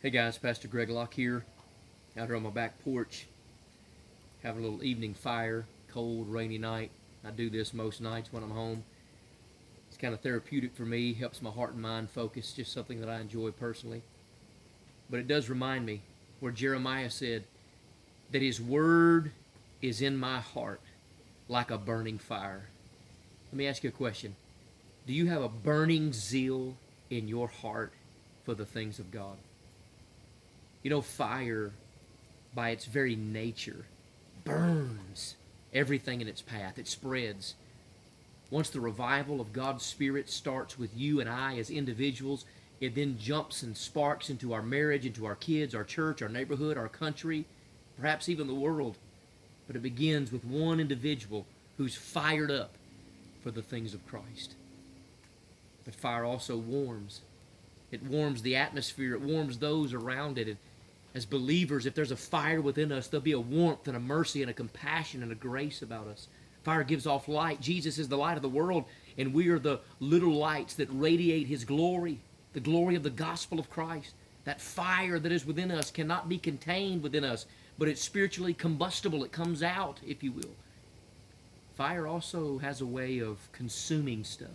Hey guys, Pastor Greg Locke here, out here on my back porch, having a little evening fire, cold, rainy night. I do this most nights when I'm home. It's kind of therapeutic for me, helps my heart and mind focus, just something that I enjoy personally. But it does remind me where Jeremiah said that his word is in my heart like a burning fire. Let me ask you a question. Do you have a burning zeal in your heart for the things of God? You know, fire, by its very nature, burns everything in its path. It spreads. Once the revival of God's Spirit starts with you and I as individuals, it then jumps and sparks into our marriage, into our kids, our church, our neighborhood, our country, perhaps even the world. But it begins with one individual who's fired up for the things of Christ. But fire also warms. It warms the atmosphere. It warms those around it. As believers, if there's a fire within us, there'll be a warmth and a mercy and a compassion and a grace about us. Fire gives off light. Jesus is the light of the world, and we are the little lights that radiate His glory, the glory of the gospel of Christ. That fire that is within us cannot be contained within us, but it's spiritually combustible. It comes out, if you will. Fire also has a way of consuming stuff.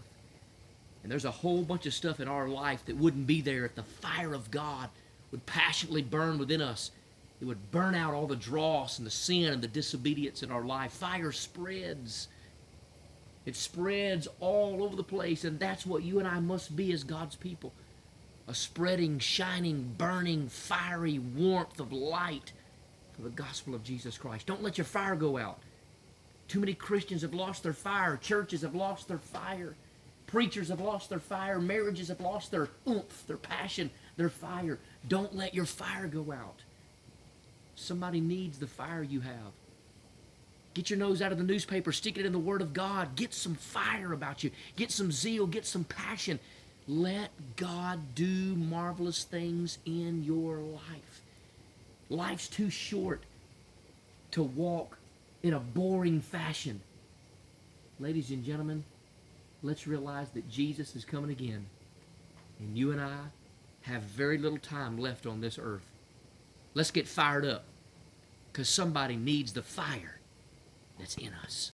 And there's a whole bunch of stuff in our life that wouldn't be there if the fire of God would passionately burn within us. It would burn out all the dross and the sin and the disobedience in our life. Fire spreads. It spreads all over the place, and that's what you and I must be as God's people. A spreading, shining, burning, fiery warmth of light for the gospel of Jesus Christ. Don't let your fire go out. Too many Christians have lost their fire. Churches have lost their fire. Preachers have lost their fire. Marriages have lost their oomph, their passion, their fire. Don't let your fire go out. Somebody needs the fire you have. Get your nose out of the newspaper. Stick it in the Word of God. Get some fire about you. Get some zeal. Get some passion. Let God do marvelous things in your life. Life's too short to walk in a boring fashion. Ladies and gentlemen, let's realize that Jesus is coming again. And you and I have very little time left on this earth. Let's get fired up, because somebody needs the fire that's in us.